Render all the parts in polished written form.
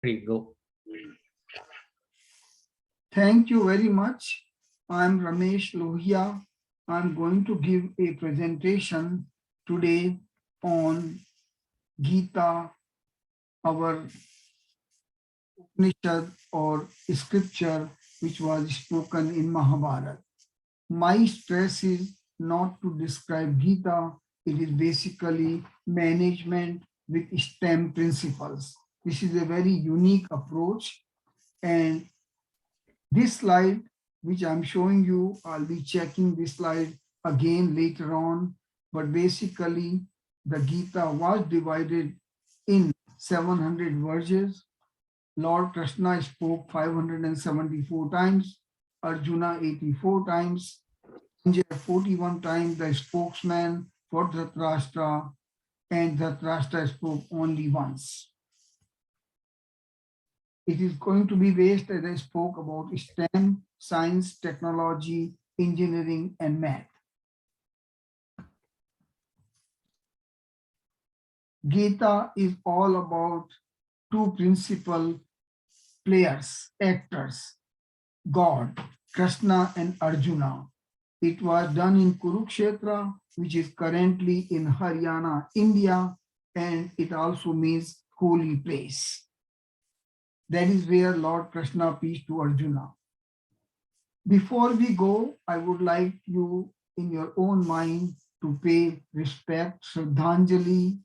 Go. Thank you very much. I'm Ramesh Lohia. I'm going to give a presentation today on Gita, our Upanishad or scripture which was spoken in Mahabharata. My stress is not to describe Gita, it is basically management with STEM principles. This is a very unique approach, and this slide, which I'm showing you, I'll be checking this slide again later on, but basically the Gita was divided in 700 verses. Lord Krishna spoke 574 times, Arjuna 84 times, Sanjay 41 times, the spokesman for Dhritarashtra, and Dhritarashtra spoke only once. It is going to be based, as I spoke, about STEM, science, technology, engineering, and math. Gita is all about two principal players, actors, God, Krishna and Arjuna. It was done in Kurukshetra, which is currently in Haryana, India, and it also means holy place. That is where Lord Krishna preached to Arjuna. Before we go, I would like you in your own mind to pay respect, Shraddhanjali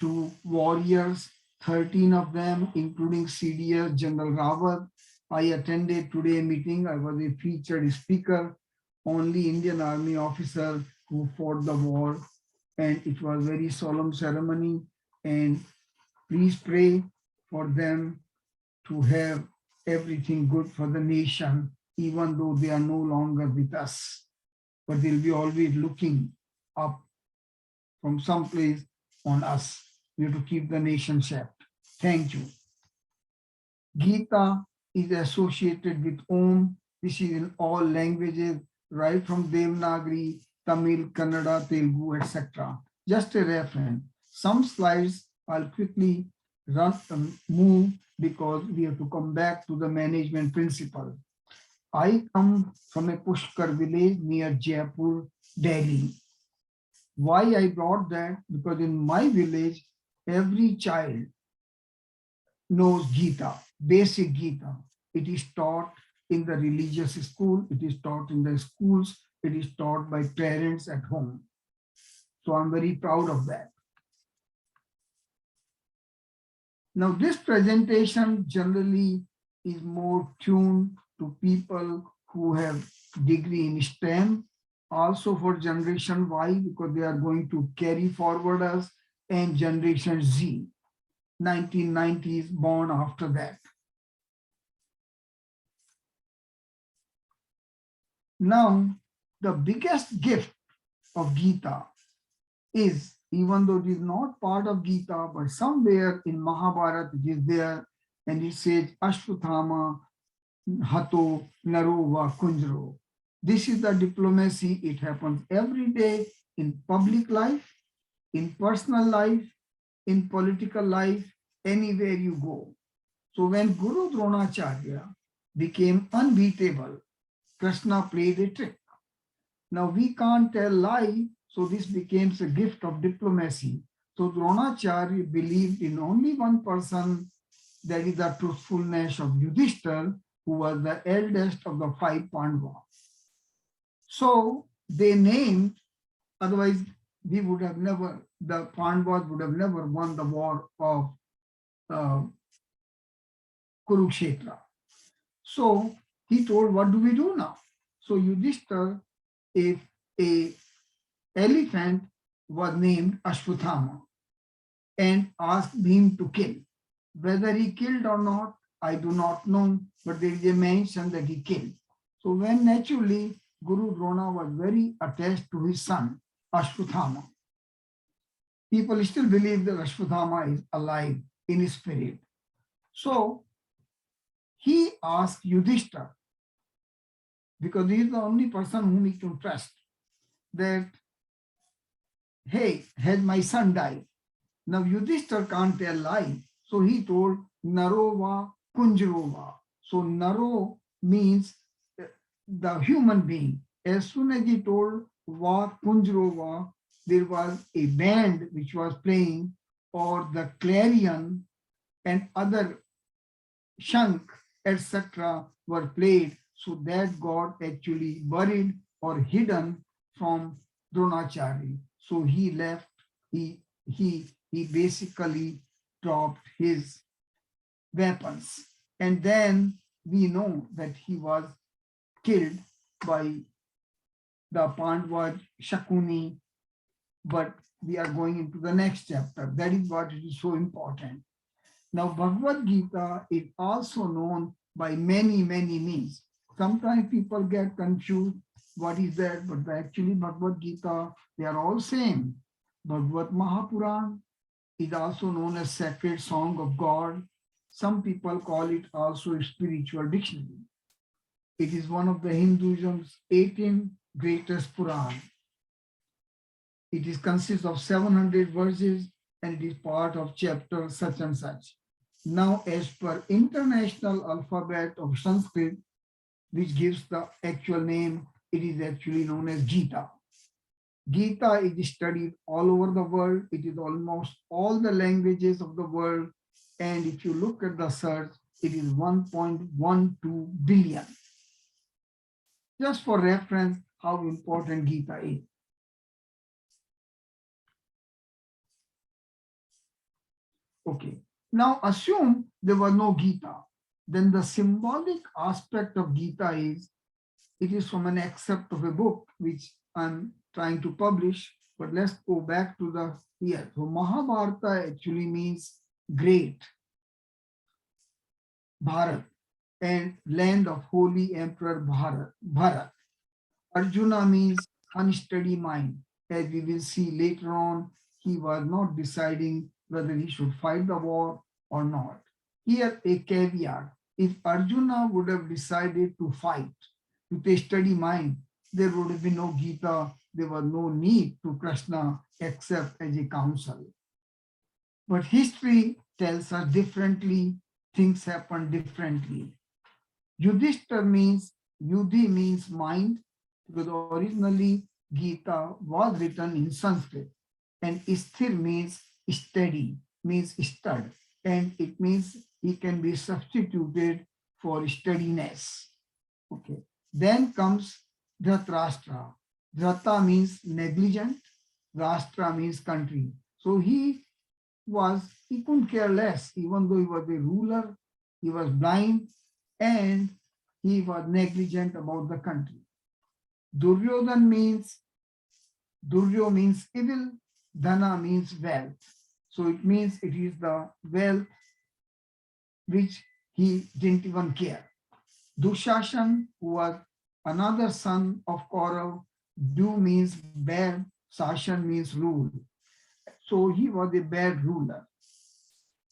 to warriors, 13 of them, including CDS General Rawat. I attended today meeting. I was a featured speaker, only Indian Army officer who fought the war. And it was very solemn ceremony. And please pray for them to have everything good for the nation, even though they are no longer with us. But they'll be always looking up from someplace on us. We have to keep the nation safe. Thank you. Gita is associated with Om. This is in all languages, right from Devanagari, Tamil, Kannada, Telugu, etc. Just a reference. Some slides I'll quickly move because we have to come back to the management principle. I come from a Pushkar village near Jaipur, Delhi. Why I brought that? Because in my village, every child knows Gita, basic Gita. It is taught in the religious school, it is taught in the schools, it is taught by parents at home. So I'm very proud of that. Now this presentation generally is more tuned to people who have degree in STEM, also for generation Y, because they are going to carry forward us, and generation Z, 1990s born after that. Now, the biggest gift of Gita is, even though it is not part of Gita, but somewhere in Mahabharata it is there, and it says, Ashvathama Hato Naro Va Kunjro. This is the diplomacy. It happens every day in public life, in personal life, in political life, anywhere you go. So when Guru Dronacharya became unbeatable, Krishna played a trick. Now we can't tell lie, so this became a gift of diplomacy. So Dronacharya believed in only one person, that is the truthfulness of Yudhishthira, who was the eldest of the 5 Pandavas. So they named, otherwise we would have never, the Pandavas would have never won the war of Kurukshetra. So he told, what do we do now? So Yudhishthira, if a elephant was named Ashvathama and asked him to kill. Whether he killed or not, I do not know, but there is a mention that he killed. So when naturally Guru Drona was very attached to his son, Ashvathama. People still believe that Ashvathama is alive in his spirit. So he asked Yudhishthira, because he is the only person whom he can trust, that, hey, has my son died? Now Yudhishthira can't tell lie. So he told, Narova Kunjarova. So Naro means the human being. As soon as he told Va Kunjarova, there was a band which was playing, or the clarion and other shank, etc. were played, so that got actually buried or hidden from Dronacharya. So he left, he basically dropped his weapons. And then we know that he was killed by the Pandava Shakuni, but we are going into the next chapter. That is what is so important. Now, Bhagavad Gita is also known by many, many means. Sometimes people get confused, what is that? But actually Bhagavad Gita, they are all same. Bhagavad Mahapuran is also known as Sacred Song of God. Some people call it also a spiritual dictionary. It is one of the Hinduism's 18 greatest Puran. It is consists of 700 verses and it is part of chapter such and such. Now, as per international alphabet of Sanskrit, which gives the actual name, it is actually known as Gita. Gita is studied all over the world. It is almost all the languages of the world. And if you look at the search, it is 1.12 billion. Just for reference, how important Gita is. Okay. Now assume there was no Gita. Then the symbolic aspect of Gita is, it is from an excerpt of a book which I'm trying to publish, but let's go back to the here. So Mahabharata actually means great Bharat and land of holy emperor Bharat. Arjuna means unsteady mind. As we will see later on, he was not deciding whether he should fight the war or not. Here a caveat, if Arjuna would have decided to fight with a steady mind, there would have been no Gita, there was no need to Krishna except as a counsel. But history tells us differently, things happen differently. Yudhishthira means, Yudhi means mind, because originally Gita was written in Sanskrit, and Sthir means steady, means stud, and it means it can be substituted for steadiness. Okay. Then comes Dhritarashtra. Dhrata means negligent, Rashtra means country. So he couldn't care less, even though he was a ruler, he was blind, and he was negligent about the country. Duryodhan means, Duryo means evil, Dhana means wealth. So it means it is the wealth which he didn't even care. Dushashan, who was another son of Kaurav, Du means bad, Sashan means rule. So he was a bad ruler.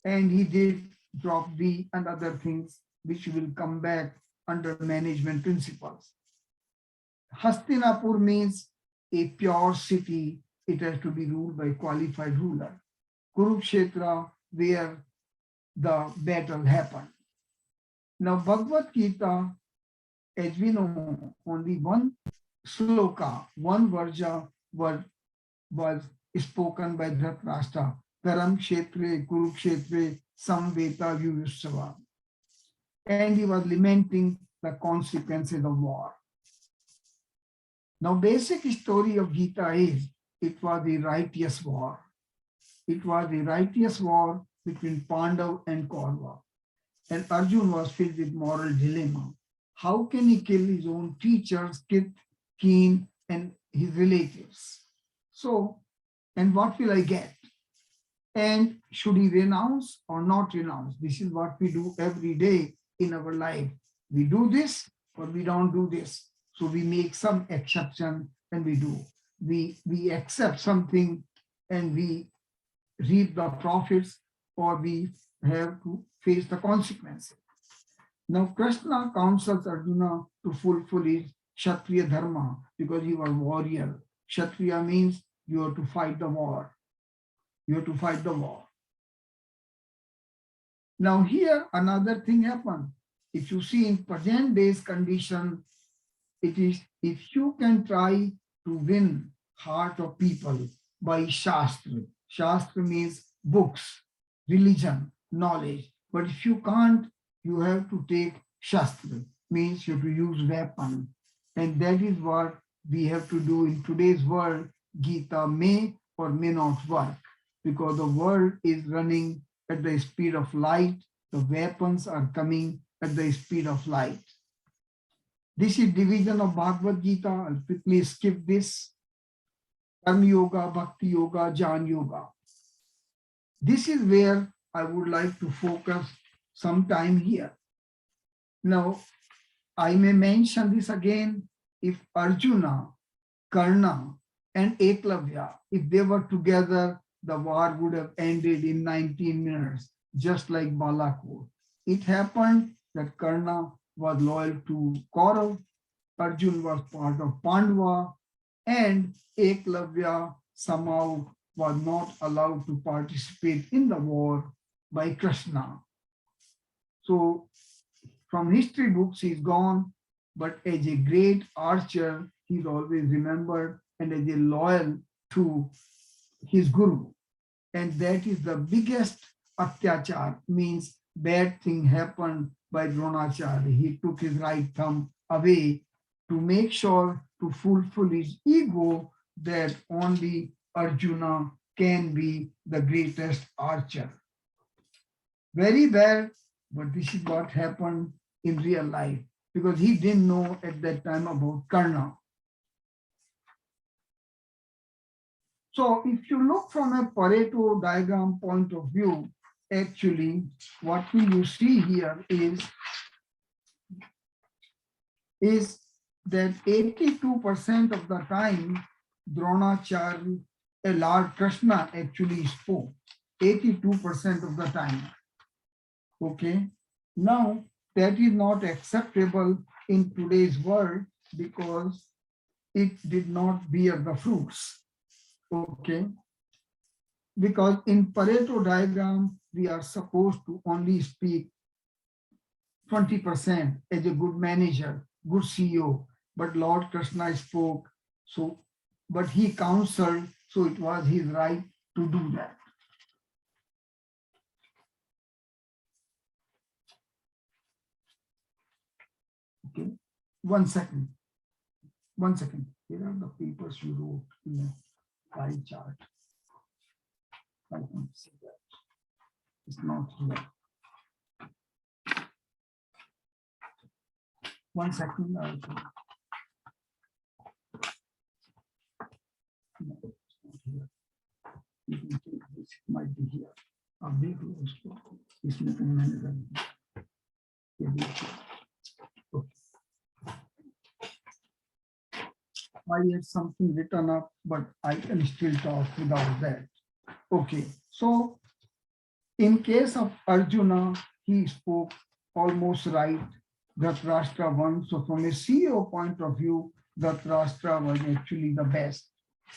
And he did drop B and other things which will come back under management principles. Hastinapur means a pure city. It has to be ruled by qualified ruler. Kurukshetra, where the battle happened. Now, Bhagavad Gita, as we know, only one sloka, one varja was spoken by Dhritarashtra. Karam Kshetre, Kurukshetre, Samveta Yudhishthira. And he was lamenting the consequences of war. Now, basic story of Gita is, it was a righteous war. It was a righteous war between Pandava and Kaurava. And Arjuna was filled with moral dilemma. How can he kill his own teachers, Kith, kin, and his relatives? So, and what will I get? And should he renounce or not renounce? This is what we do every day in our life. We do this or we don't do this. So we make some exception and we do. We accept something and we reap the profits, or we have to face the consequences. Now Krishna counsels Arjuna to fulfill his Kshatriya Dharma because he was a warrior. Kshatriya means you have to fight the war. You have to fight the war. Now here another thing happened. If you see in present day's condition, it is if you can try to win heart of people by Shastra. Shastra means books, religion, knowledge. But if you can't, you have to take Shastra, means you have to use weapon. And that is what we have to do in today's world. Gita may or may not work because the world is running at the speed of light. The weapons are coming at the speed of light. This is division of Bhagavad Gita. I'll quickly skip this. Karma Yoga, Bhakti Yoga, Jnana Yoga. This is where I would like to focus some time here. Now, I may mention this again. If Arjuna, Karna, and Eklavya, if they were together, the war would have ended in 19 minutes, just like Balakot. It happened that Karna was loyal to Kaurav, Arjuna was part of Pandava, and Eklavya somehow was not allowed to participate in the war by Krishna. So from history books, he's gone, but as a great archer, he's always remembered, and as a loyal to his guru. And that is the biggest atyachar, means bad thing happened by Dronacharya. He took his right thumb away to make sure to fulfill his ego that only Arjuna can be the greatest archer. Very bad, but this is what happened in real life, because he didn't know at that time about Karna. So if you look from a Pareto diagram point of view, actually what you see here is that 82% of the time Dronacharya, Lord Krishna actually spoke, 82% of the time. Okay, now that is not acceptable in today's world because it did not bear the fruits. Okay, because in Pareto diagram, we are supposed to only speak 20% as a good manager, good CEO, but Lord Krishna spoke, so, but he counseled, so it was his right to do that. Okay, 1 second. 1 second. Here are the papers you wrote in the pie chart. I can see that. It's not here. 1 second. No, it's not here. You can take this. It might be here. I had something written up, but I can still talk without that. Okay, so in case of Arjuna, he spoke almost right. Dhritarashtra won. So from a CEO point of view, Dhritarashtra was actually the best.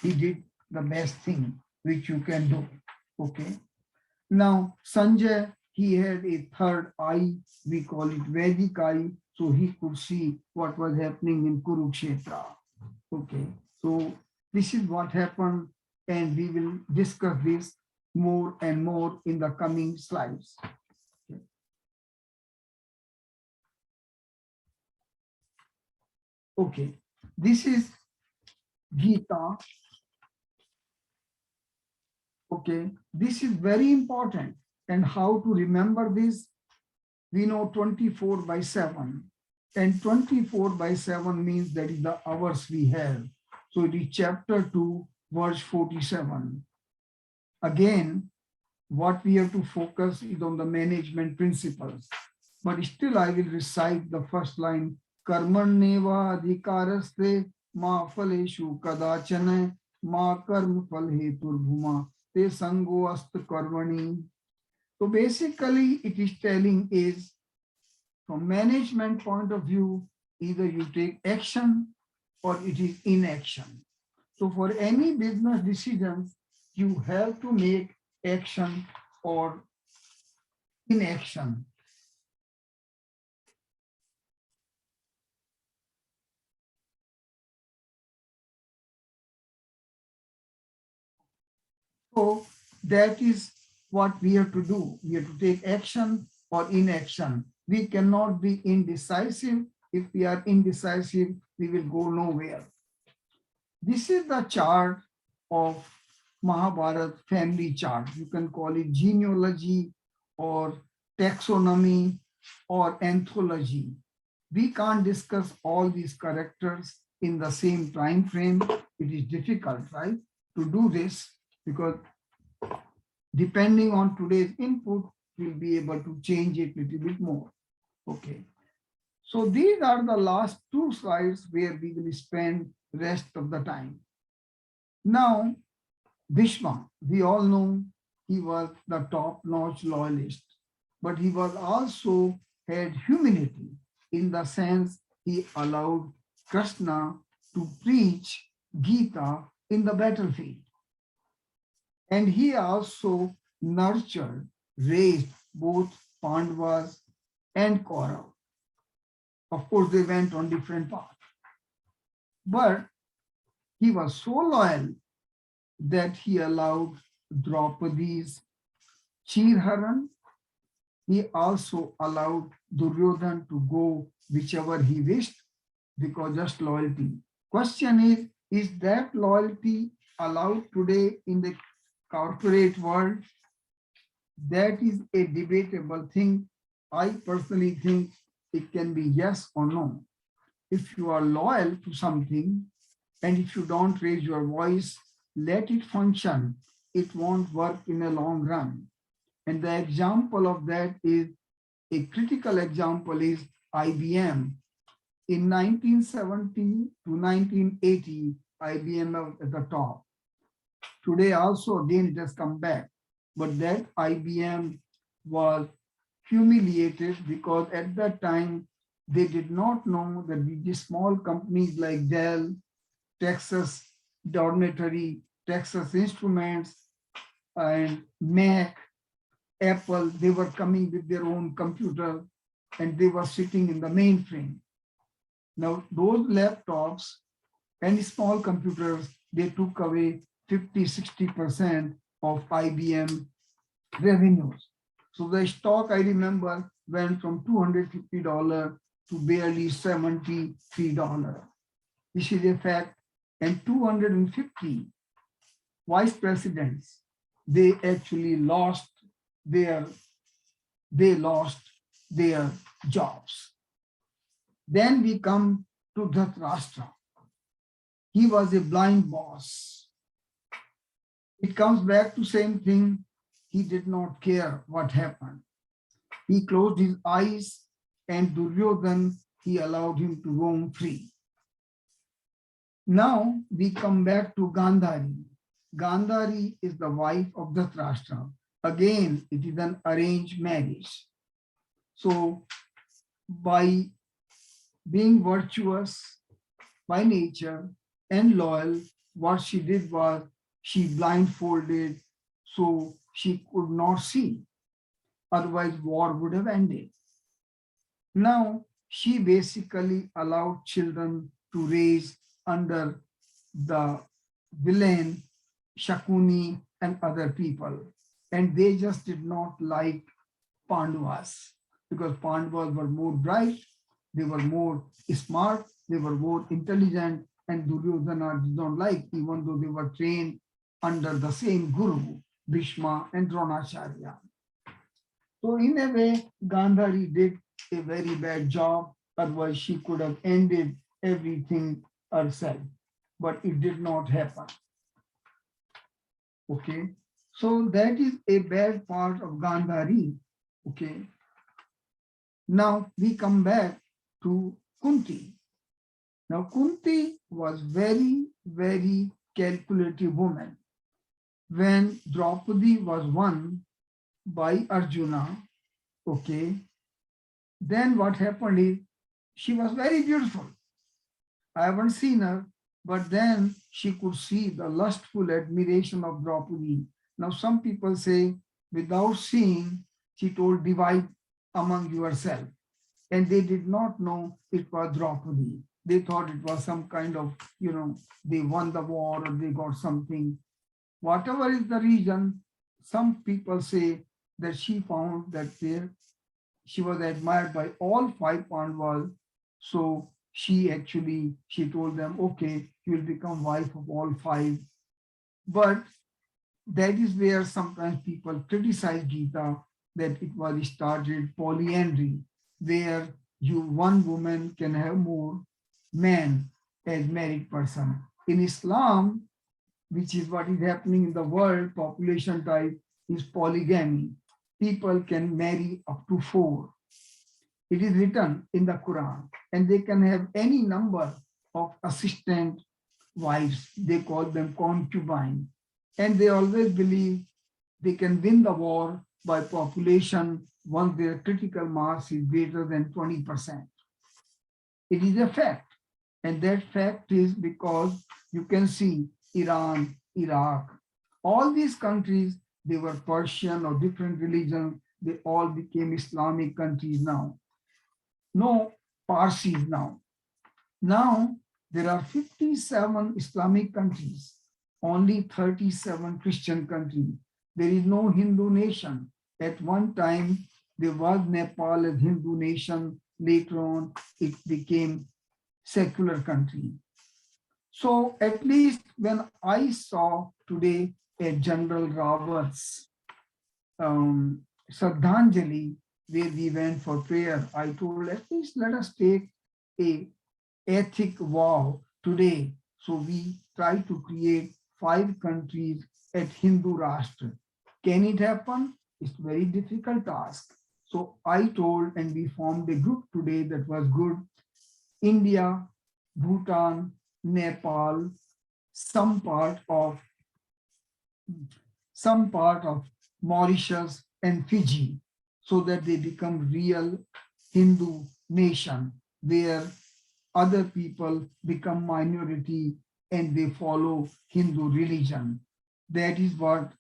He did the best thing which you can do. Okay. Now Sanjay, he had a third eye. We call it Vedic eye. So he could see what was happening in Kurukshetra. Okay. So this is what happened, and we will discuss this more and more in the coming slides. Okay, this is Gita. Okay, this is very important. And how to remember this? We know 24/7. And 24/7 means that is the hours we have. So it is chapter 2, verse 47. Again, what we have to focus is on the management principles. But still I will recite the first line. Karmaneva adhikaraste ma phaleshu kadachana ma karma phal hetur bhuma te sango ast karmani. So basically it is telling is, from management point of view, either you take action or it is inaction. So for any business decisions, you have to make action or in action. So that is what we have to do. We have to take action or inaction. We cannot be indecisive. If we are indecisive, we will go nowhere. This is the chart of Mahabharata family chart. You can call it genealogy or taxonomy or anthology. We can't discuss all these characters in the same time frame. It is difficult, right, to do this, because depending on today's input, we'll be able to change it a little bit more. Okay. So these are the last two slides where we will spend rest of the time. Now, Bhishma, we all know he was the top-notch loyalist, but he was also had humility in the sense he allowed Krishna to preach Gita in the battlefield. And he also nurtured, raised both Pandavas and Kauravas. Of course, they went on different paths. But he was so loyal that he allowed Draupadi's Chirharan. He also allowed Duryodhan to go whichever he wished, because just loyalty. Question is that loyalty allowed today in the corporate world? That is a debatable thing. I personally think it can be yes or no. If you are loyal to something, and if you don't raise your voice, let it function. It won't work in a long run. And the example of that is, a critical example is IBM. In 1970 to 1980, IBM was at the top. Today also, again, it has come back. But that IBM was humiliated because at that time, they did not know that these small companies like Dell, Texas Dormitory, Texas Instruments, and Mac, Apple, they were coming with their own computer and they were sitting in the mainframe. Now, those laptops and small computers, they took away 50–60% of IBM revenues. So the stock, I remember, went from $250 to barely $73. This is a fact. And 250 vice presidents, they actually lost their jobs. Then we come to Dhritarashtra. He was a blind boss. It comes back to same thing. He did not care what happened. He closed his eyes, and Duryodhan, he allowed him to roam free. Now we come back to Gandhari. Gandhari is the wife of Dhritarashtra. Again, it is an arranged marriage. So by being virtuous by nature and loyal, what she did was she blindfolded so she could not see. Otherwise, war would have ended. Now, she basically allowed children to raise under the villain, Shakuni, and other people. And they just did not like Pandavas, because Pandavas were more bright, they were more smart, they were more intelligent, and Duryodhana did not like, even though they were trained under the same guru, Bhishma and Dronacharya. So in a way, Gandhari did a very bad job, otherwise she could have ended everything herself, but it did not happen. Okay, so that is a bad part of Gandhari. Okay, now we come back to Kunti. Now Kunti was very, very calculative woman. When Draupadi was won by Arjuna, okay, then what happened is she was very beautiful. I haven't seen her, but then she could see the lustful admiration of Draupadi. Now some people say, without seeing, She told, divide among yourself. And they did not know it was Draupadi. They thought it was some kind of, they won the war or they got something. Whatever is the reason, some people say that she found that she was admired by all five Pandavas. So she told them, okay, you will become wife of all five. But that is where sometimes people criticize Gita, that it was started polyandry, where one woman can have more men as married person. In Islam, which is what is happening in the world, population type is polygamy. People can marry up to 4. It is written in the Quran, and they can have any number of assistant wives. They call them concubine. And they always believe they can win the war by population once their critical mass is greater than 20%. It is a fact. And that fact is because you can see Iran, Iraq, all these countries, they were Persian or different religions, they all became Islamic countries now. No Parsis now. Now there are 57 Islamic countries, only 37 Christian countries. There is no Hindu nation. At one time, there was Nepal as Hindu nation. Later on, it became secular country. So at least when I saw today a General Rawat's Shraddhanjali, where we went for prayer, I told, at least let us take a ethic vow today. So we try to create 5 countries at Hindu Rashtra. Can it happen? It's a very difficult task. So I told, and we formed a group today that was good. India, Bhutan, Nepal, some part of Mauritius and Fiji, so that they become real Hindu nation where other people become minority and they follow Hindu religion. That is what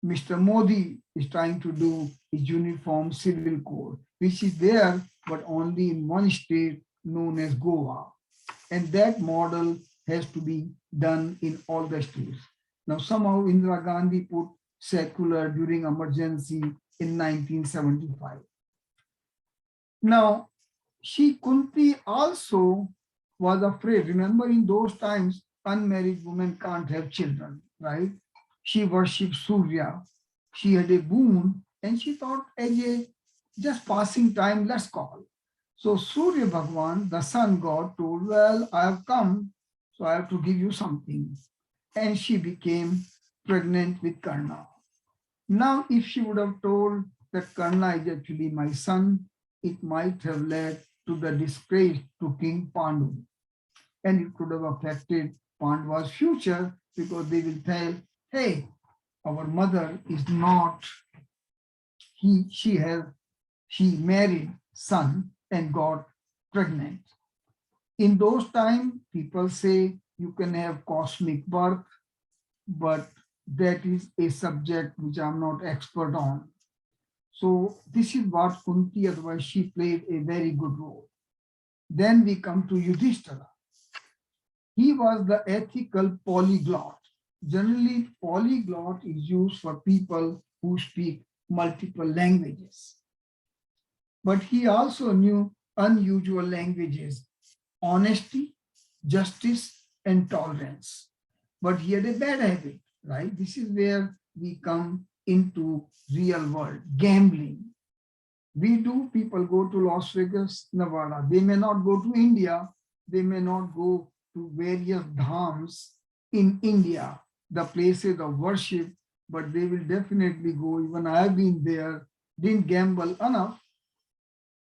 Mr. Modi is trying to do, is uniform civil code, which is there, but only in one state known as Goa. And that model has to be done in all the states. Now, somehow Indira Gandhi put secular during emergency in 1975. Now, Kunti also was afraid. Remember, in those times, unmarried women can't have children, right? She worshipped Surya. She had a boon, and she thought, as a just passing time, let's call. So Surya Bhagwan, the sun god, told, well, I have come, so I have to give you something. And she became pregnant with Karna. Now, if she would have told that Karna is actually my son, it might have led to the disgrace to King Pandu. And it could have affected Pandava's future, because they will tell, hey, our mother is not, she married son and got pregnant. In those times, people say you can have cosmic birth, but that is a subject which I'm not expert on. So this is what Kunti, otherwise she played a very good role. Then we come to Yudhishthira. He was the ethical polyglot. Generally, polyglot is used for people who speak multiple languages. But he also knew unusual languages: honesty, justice, and tolerance. But he had a bad habit, right? This is where we come into real world, gambling. People go to Las Vegas, Nevada. They may not go to India. They may not go to various dhams in India, the places of worship, but they will definitely go. Even I have been there, didn't gamble enough,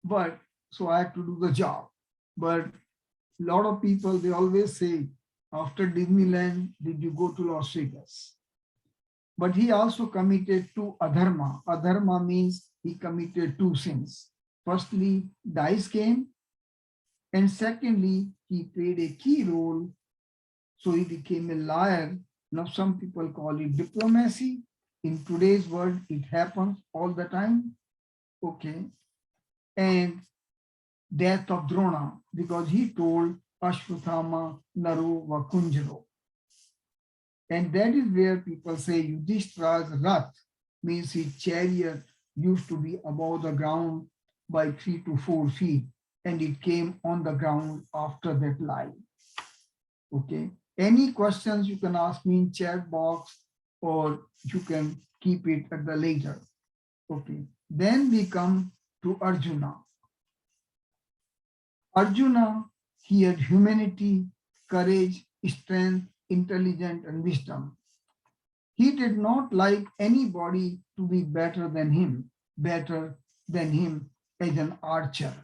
but so I had to do the job. But a lot of people, they always say, after Disneyland, did you go to Las Vegas? But he also committed to adharma. Adharma means he committed 2 sins. Firstly, dice game. And secondly, he played a key role. So he became a liar. Now some people call it diplomacy. In today's world, it happens all the time. okay, and death of Drona, because he told Ashwathama Naru Vakunjaro. And that is where people say Yudhishthira's Rath, means his chariot used to be above the ground by 3 to 4 feet, and it came on the ground after that lie. Okay. Any questions you can ask me in chat box, or you can keep it at the later. Okay. Then we come to Arjuna. Arjuna, he had humanity, courage, strength, intelligence, and wisdom. He did not like anybody to be better than him as an archer.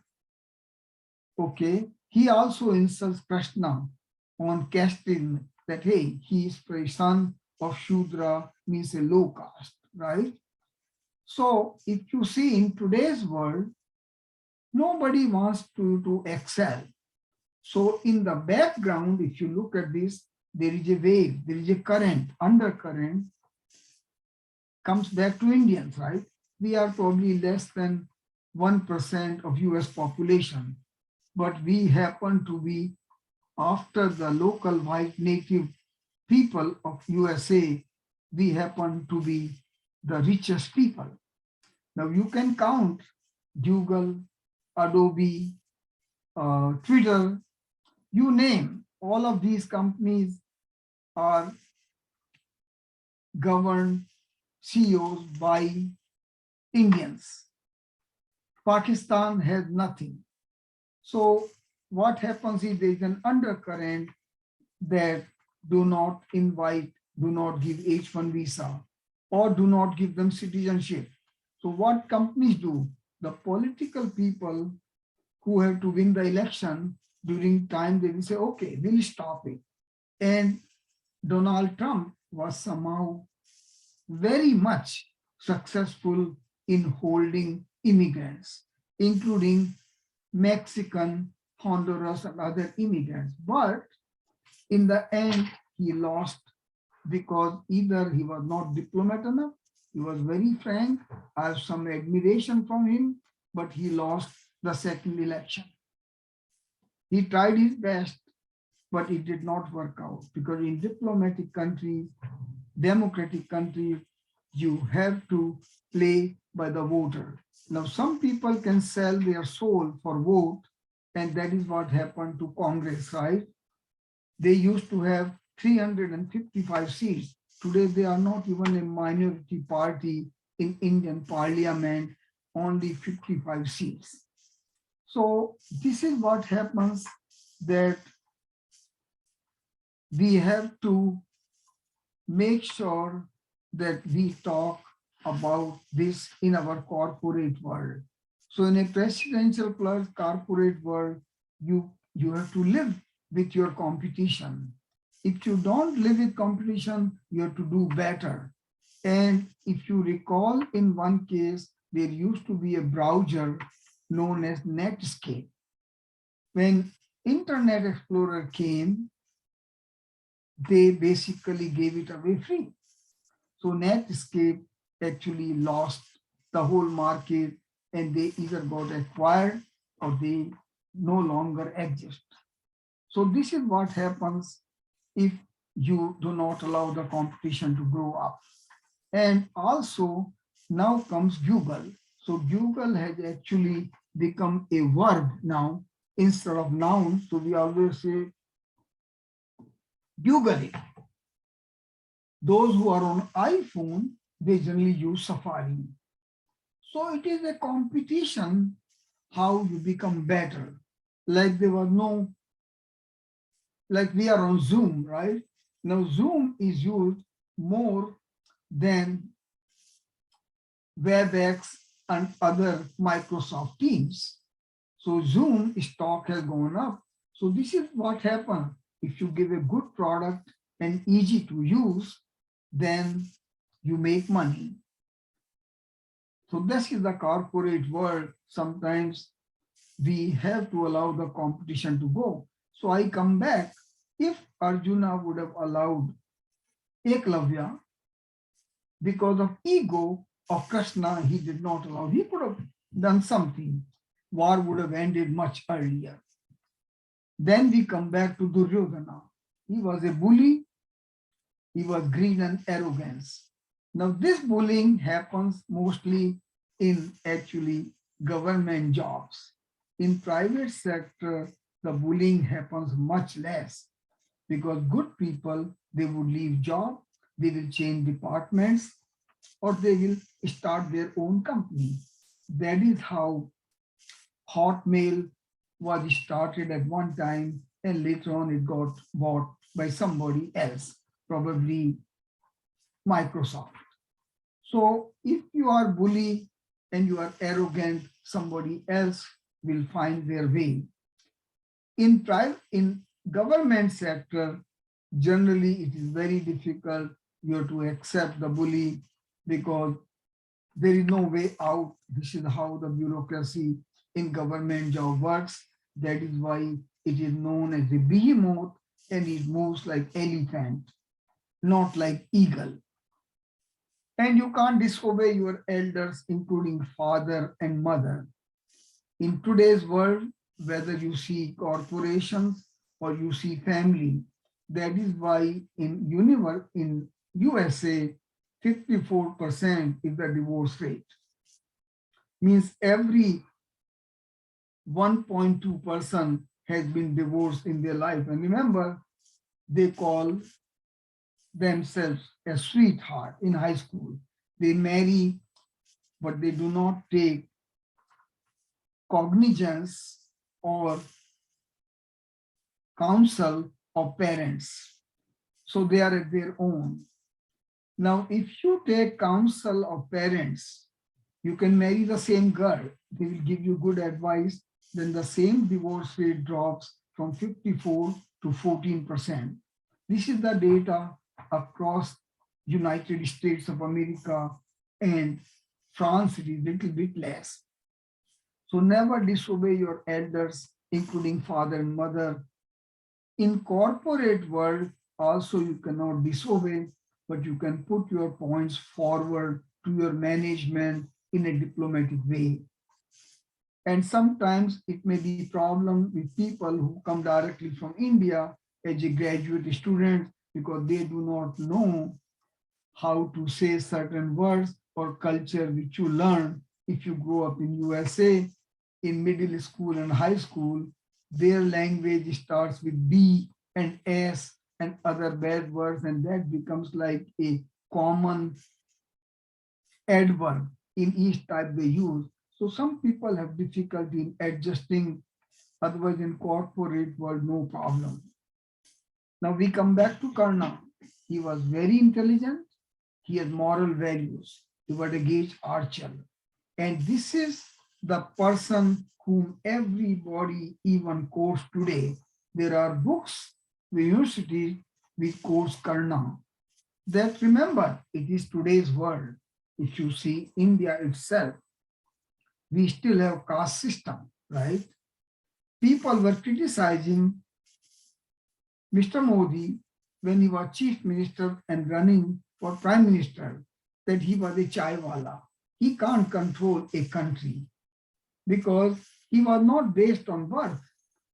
Okay. He also insults Krishna on casting that, hey, he is a son of Shudra, means a low caste, right? So if you see in today's world, nobody wants to excel. So in the background, if you look at this, there is a wave, there is a current, undercurrent, comes back to Indians, right? We are probably less than 1% of US population, but we happen to be, after the local white native people of USA, we happen to be the richest people. Now you can count Google, Adobe, Twitter, you name, all of these companies are governed, CEOs by Indians. Pakistan has nothing. So what happens is there is an undercurrent that do not invite, do not give H1 visa, or do not give them citizenship. So what companies do? The political people who have to win the election, during time they will say, okay, we'll stop it. And Donald Trump was somehow very much successful in holding immigrants, including Mexican, Honduras, and other immigrants. But in the end, he lost because either he was not diplomat enough, he was very frank, I have some admiration from him, but he lost the second election. He tried his best, but it did not work out, because in diplomatic countries, democratic countries, you have to play by the voter. Now, some people can sell their soul for vote, and that is what happened to Congress, right? They used to have 355 seats. Today, they are not even a minority party in Indian parliament, only 55 seats. So this is what happens, that we have to make sure that we talk about this in our corporate world. So in a presidential plus corporate world, you have to live with your competition. If you don't live with competition, you have to do better. And if you recall, in one case, there used to be a browser known as Netscape. When Internet Explorer came, they basically gave it away free. So Netscape actually lost the whole market, and they either got acquired or they no longer exist. So this is what happens if you do not allow the competition to grow up. And also now comes Google. So Google has actually become a verb now instead of noun. So we always say Google it. Those who are on iPhone, they generally use Safari. So it is a competition how you become better. Like there was no, like we are on Zoom, right? Now Zoom is used more than WebEx and other Microsoft Teams. So Zoom stock has gone up. So this is what happens. If you give a good product and easy to use, then you make money. So this is the corporate world. Sometimes we have to allow the competition to go. So I come back. If Arjuna would have allowed Eklavya, because of ego of Krishna, he did not allow. He could have done something, war would have ended much earlier. Then we come back to Duryodhana. He was a bully, he was greed and arrogance. Now this bullying happens mostly in actually government jobs. In private sector, the bullying happens much less because good people, they would leave job, they will change departments, or they will start their own company. That is how Hotmail was started at one time and later on it got bought by somebody else, probably Microsoft. So if you are bully and you are arrogant, somebody else will find their way. In government sector, generally it is very difficult you have to accept the bully because there is no way out. This is how the bureaucracy in government job works. That is why it is known as a behemoth and it moves like elephant, not like eagle. And you can't disobey your elders, including father and mother. In today's world, whether you see corporations or you see family, that is why in USA, 54% is the divorce rate. Means every 1.2 person has been divorced in their life. And remember, they call themselves a sweetheart in high school. They marry, but they do not take cognizance or counsel of parents. So they are at their own. Now, if you take counsel of parents, you can marry the same girl. They will give you good advice. Then the same divorce rate drops from 54 to 14%. This is the data across United States of America, and France it is a little bit less. So never disobey your elders, including father and mother. In corporate world, also you cannot disobey, but you can put your points forward to your management in a diplomatic way. And sometimes it may be a problem with people who come directly from India as a graduate student because they do not know how to say certain words or culture which you learn if you grow up in USA. In middle school and high school, their language starts with B and S and other bad words, and that becomes like a common adverb in each type they use. So some people have difficulty in adjusting, otherwise in corporate world, no problem. Now we come back to Karna. He was very intelligent. He had moral values. He was a great archer. And this is the person whom everybody even quotes today. There are books, universities which quotes Karna. That remember, it is today's world. If you see India itself, we still have caste system, right? People were criticizing Mr. Modi when he was chief minister and running for prime minister, that he was a chaiwala. He can't control a country because he was not based on birth.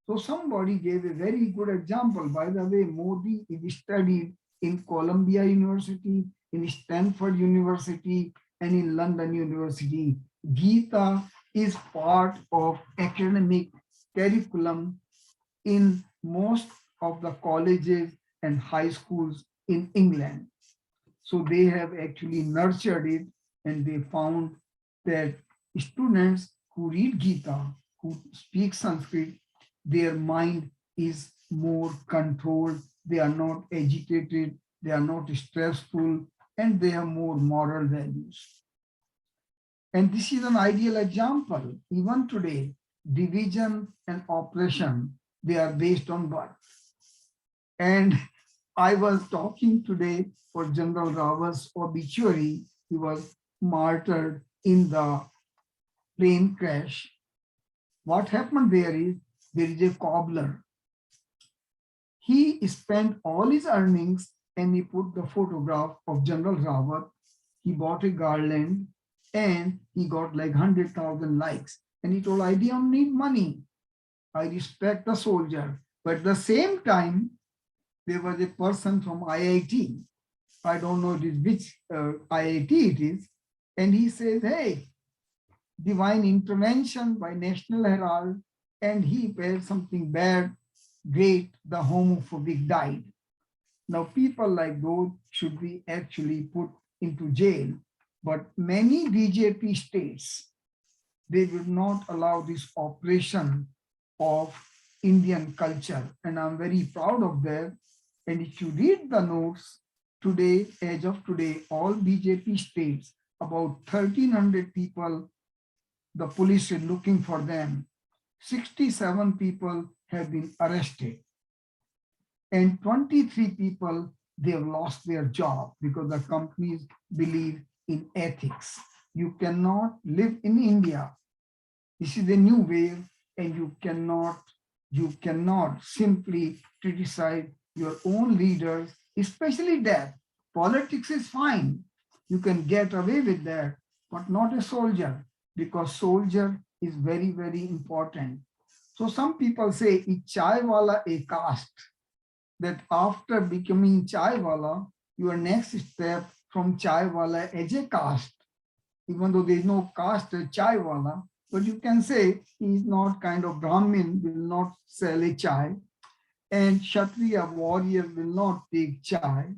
So somebody gave a very good example. By the way, Modi is studied in Columbia University, in Stanford University, and in London University. Gita is part of academic curriculum in most of the colleges and high schools in England. So they have actually nurtured it, and they found that students who read Gita, who speak Sanskrit, their mind is more controlled, they are not agitated, they are not stressful, and they have more moral values. And this is an ideal example. Even today, division and oppression, they are based on birth. And I was talking today for General Rawat's obituary. He was martyred in the plane crash. What happened there is a cobbler. He spent all his earnings and he put the photograph of General Rawat. He bought a garland and he got like 100,000 likes. And he told, I don't need money. I respect the soldier. But at the same time, there was a person from IIT. I don't know which IIT it is. And he says, hey, divine intervention by National Herald, and he felt something bad, great, the homophobic died. Now, people like those should be actually put into jail, but many BJP states, they will not allow this operation of Indian culture. And I'm very proud of that. And if you read the notes, today, as of today, all BJP states, about 1,300 people, the police is looking for them. 67 people have been arrested. And 23 people, they have lost their job because the companies believe in ethics. You cannot live in India. This is a new wave, and you cannot simply criticize your own leaders, especially that. Politics is fine. You can get away with that, but not a soldier, because soldier is very, very important. So some people say, "Is chai wala a caste?" That after becoming chai wala, your next step from chai wala as a caste, even though there is no caste chai wala, but you can say he is not kind of Brahmin, will not sell a chai, and Kshatriya warrior will not take chai,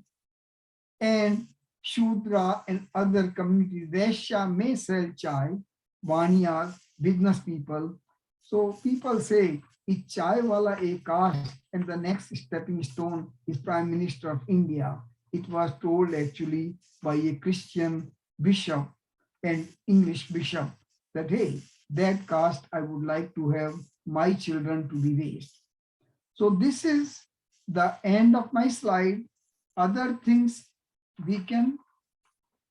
and Shudra and other communities, Vaishya may sell chai, Vaniyas, business people. So people say, is chai wala a caste, and the next stepping stone is Prime Minister of India. It was told actually by a Christian bishop and English bishop that, hey, that caste I would like to have my children to be raised. So this is the end of my slide. Other things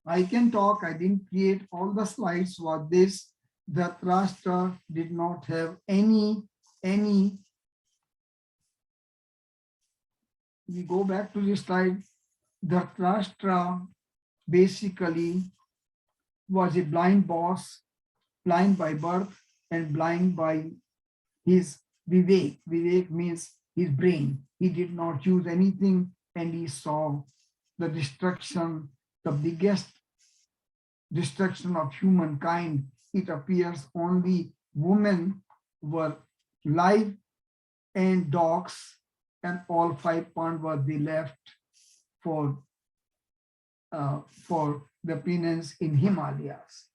I can talk. I didn't create all the slides for this. Dhritarashtra did not have any, we go back to this slide. Dhritarashtra basically was a blind boss, blind by birth and blind by his vivek. Vivek means his brain. He did not use anything, and he saw the destruction, the biggest destruction of humankind. It appears only women were live and dogs, and all 5 Pandavas they left for the penance in Himalayas.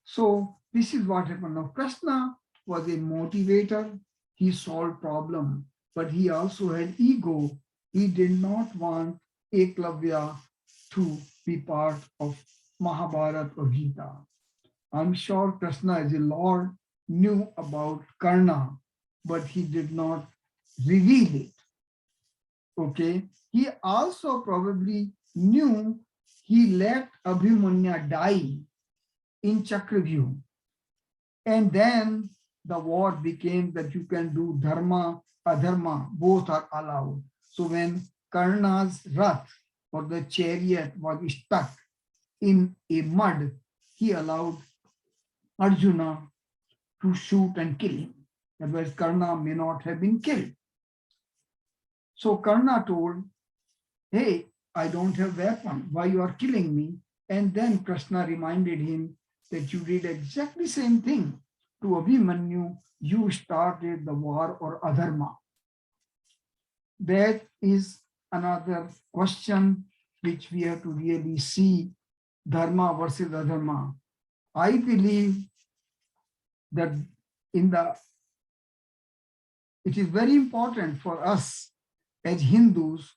So this is what happened. Now Krishna was a motivator. He solved problem, but he also had ego. He did not want Eklavya to be part of Mahabharata or Gita. I'm sure Krishna as a Lord knew about Karna, but he did not reveal it. Okay. He also probably knew he let Abhimanyu die in Chakravyuh. And then the war became that you can do dharma, adharma, both are allowed. So when Karna's rath or the chariot was stuck in a mud, he allowed Arjuna to shoot and kill him. Otherwise, Karna may not have been killed. So Karna told, hey, I don't have weapon. Why you are killing me? And then Krishna reminded him that you did exactly same thing to Abhimanyu. You started the war or adharma. That is another question which we have to really see, dharma versus adharma. I believe that it is very important for us as Hindus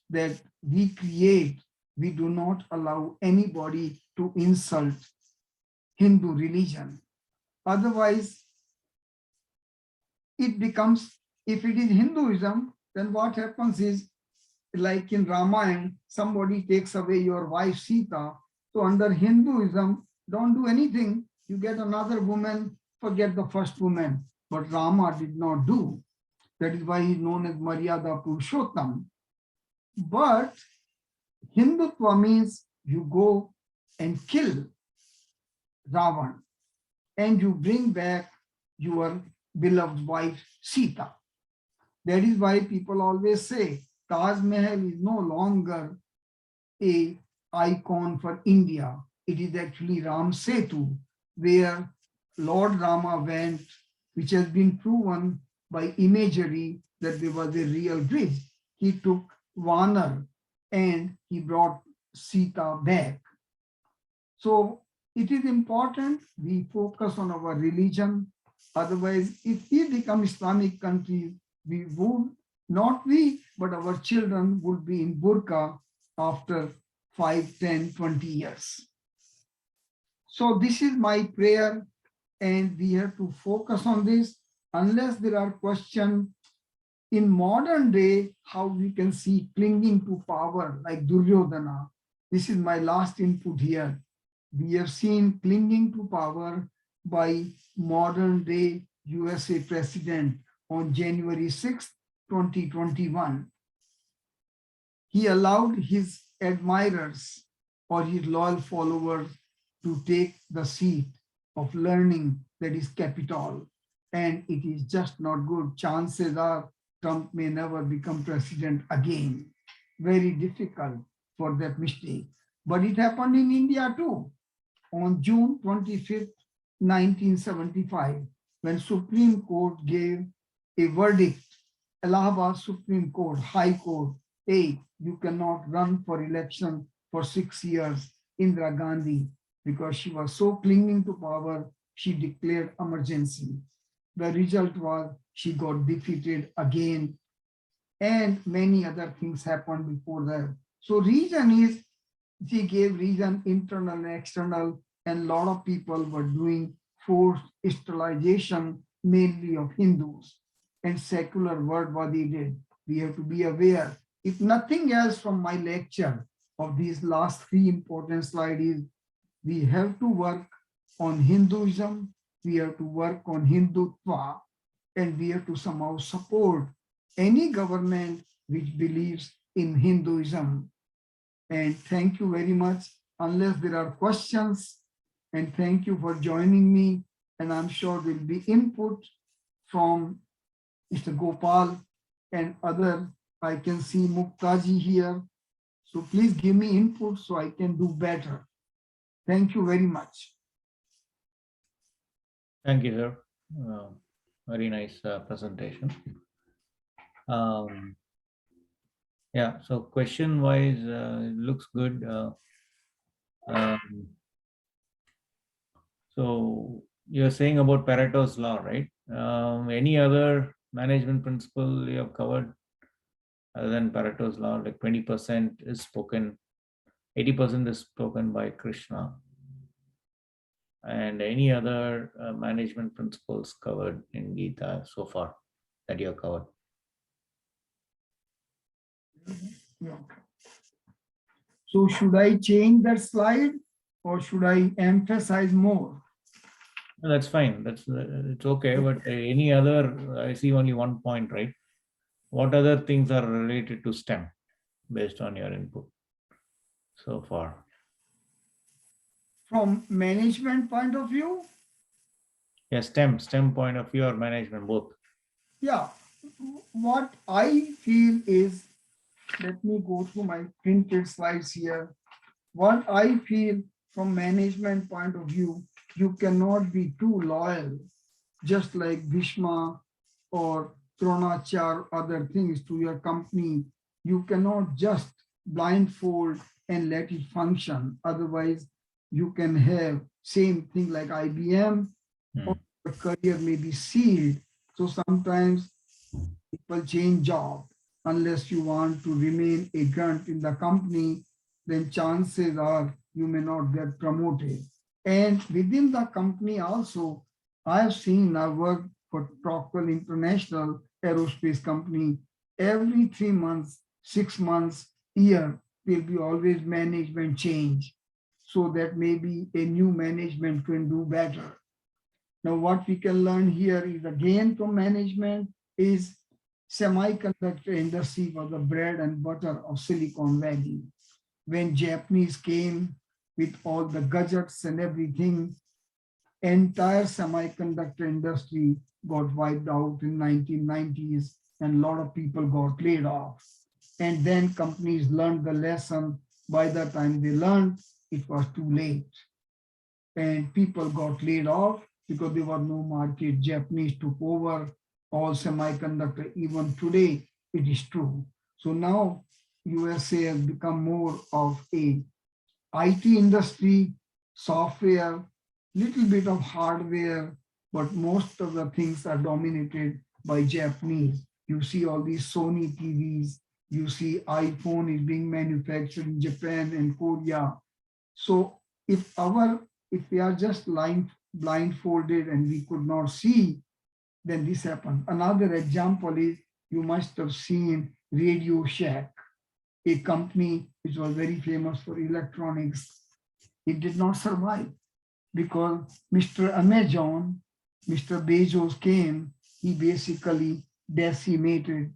that we do not allow anybody to insult Hindu religion. Otherwise, it becomes, if it is Hinduism, then what happens is, like in Ramayana, somebody takes away your wife Sita. So under Hinduism, don't do anything. You get another woman, forget the first woman. But Rama did not do. That is why he is known as Maryada Purushottam. But Hindutva means you go and kill Ravan, and you bring back your beloved wife Sita. That is why people always say Taj Mahal is no longer a icon for India. It is actually Ram Setu, where Lord Rama went, which has been proven by imagery that there was a real bridge. He took Vanar and he brought Sita back. So it is important we focus on our religion. Otherwise, if we become Islamic countries, we would, not we, but our children would be in burqa after 5, 10, 20 years. So this is my prayer, and we have to focus on this. Unless there are questions in modern day, how we can see clinging to power like Duryodhana. This is my last input here. We have seen clinging to power by modern day USA president on January 6, 2021. He allowed his admirers or his loyal followers to take the seat of learning, that is Capitol. And it is just not good. Chances are Trump may never become president again. Very difficult for that mistake. But it happened in India too. On June 25th, 1975, when Supreme Court gave a verdict, Allahabad Supreme Court, High Court, hey, you cannot run for election for 6 years, Indira Gandhi, because she was so clinging to power, she declared emergency. The result was she got defeated again, and many other things happened before that. So reason is, she gave reason internal and external, and a lot of people were doing forced sterilization, mainly of Hindus, and secular world what they did. We have to be aware. If nothing else from my lecture of these last 3 important slides is, we have to work on Hinduism, we have to work on Hindutva, and we have to somehow support any government which believes in Hinduism. And thank you very much. Unless there are questions, and thank you for joining me. And I'm sure there will be input from Mr. Gopal and other. I can see Muktaji here. So please give me input so I can do better. Thank you very much. Thank you, sir. Very nice presentation. Yeah, so question wise, it looks good. So you're saying about Pareto's law, right? Any other management principle you have covered other than Pareto's law? Like 20% is spoken, 80% is spoken by Krishna. And any other management principles covered in Gita so far that you have covered? Yeah. So should I change that slide or should I emphasize more? No, that's fine. It's okay. But any other, I see only one point, right? What other things are related to STEM based on your input so far? From management point of view? Yeah, STEM point of view or management, both. Yeah, what I feel is, let me go through my printed slides here. What I feel from management point of view, you cannot be too loyal, just like Bhishma or Dronachar, other things to your company. You cannot just blindfold and let it function. Otherwise, you can have same thing like IBM, or your career may be sealed. So sometimes people change job. Unless you want to remain a grunt in the company, then chances are you may not get promoted. And within the company also, I have seen, I worked for Rockwell International Aerospace Company. Every 3 months, 6 months, year, will be always management change. So that maybe a new management can do better. Now, what we can learn here is again from management is semiconductor industry was the bread and butter of Silicon Valley. When Japanese came with all the gadgets and everything, entire semiconductor industry got wiped out in 1990s and a lot of people got laid off. And then companies learned the lesson. By the time they learned, it was too late. And people got laid off because there was no market. Japanese took over all semiconductor. Even today, it is true. So now USA has become more of a IT industry, software, little bit of hardware, but most of the things are dominated by Japanese. You see all these Sony TVs, you see iPhone is being manufactured in Japan and Korea. So if we are just blindfolded and we could not see, then this happened. Another example is you must have seen Radio Shack, a company which was very famous for electronics. It did not survive because Mr. Amazon, Mr. Bezos came, he basically decimated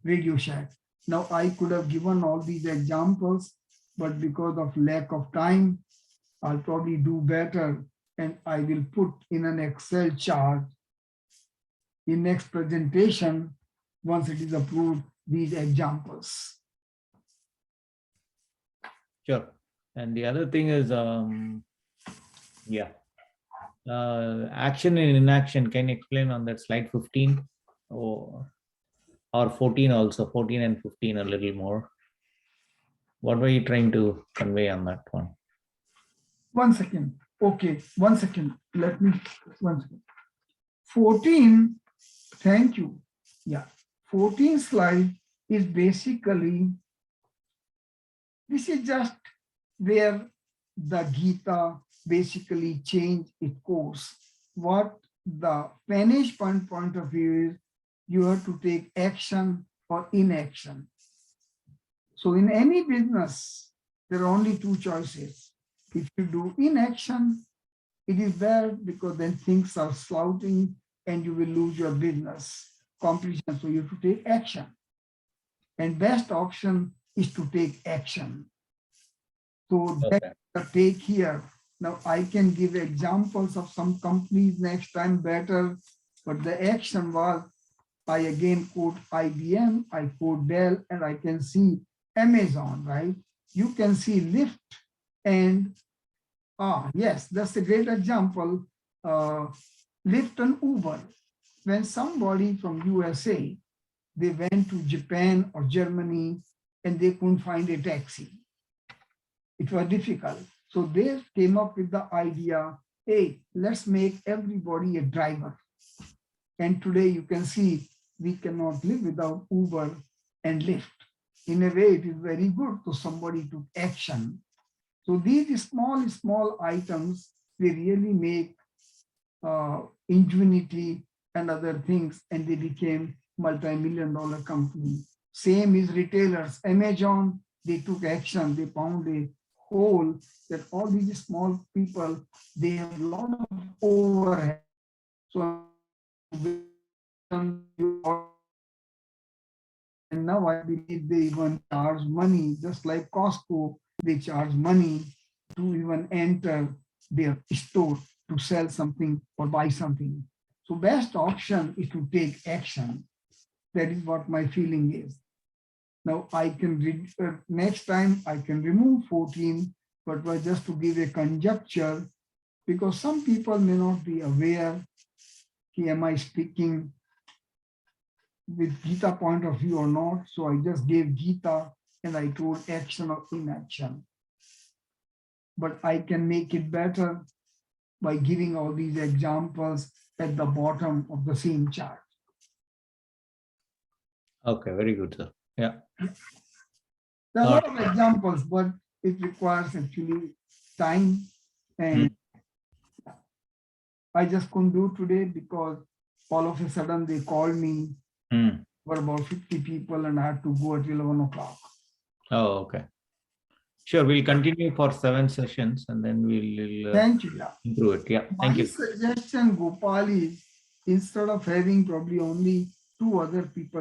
Radio Shack. Now I could have given all these examples, but because of lack of time, I'll probably do better and I will put in an Excel chart in next presentation, once it is approved, these examples. Sure. And the other thing is, action and inaction. Can you explain on that slide 15 or 14 also, 14 and 15 a little more? What were you trying to convey on that one? 1 second. Okay, 1 second. Let me, 1 second. 14, thank you. Yeah, 14 slide is basically, this is just where the Gita basically changed its course. What the Spanish point of view is, you have to take action or inaction. So in any business, there are only two choices. If you do inaction, it is bad because then things are slouching and you will lose your business competition. So you have to take action. And best option is to take action. So that's the take here. Now I can give examples of some companies next time better, but the action was, I again quote IBM, I quote Dell, and I can see Amazon, right? You can see Lyft and, yes, that's a great example. Lyft and Uber. When somebody from USA, they went to Japan or Germany and they couldn't find a taxi. It was difficult. So they came up with the idea, hey, let's make everybody a driver. And today you can see we cannot live without Uber and Lyft. In a way, it is very good to somebody took action. So these small items, they really make ingenuity and other things, and they became multi-million-dollar company. Same is retailers. Amazon, they took action. They found a hole that all these small people, they have a lot of overhead. So and now I believe they even charge money, just like Costco, they charge money to even enter their store to sell something or buy something. So best option is to take action. That is what my feeling is. Now I can, next time I can remove 14, but was just to give a conjecture, because some people may not be aware, am I speaking with Gita point of view or not? So I just gave Gita and I told action or inaction. But I can make it better by giving all these examples at the bottom of the same chart. Okay, very good, sir. Yeah. There are a lot of examples, but it requires actually time. And I just couldn't do today because all of a sudden they called me. Were about 50 people and I had to go at 11 o'clock. Oh, okay. Sure, we'll continue for 7 sessions and then we'll Thank you. improve it. Yeah, thank you. My suggestion, Gopal, is instead of having probably only 2 other people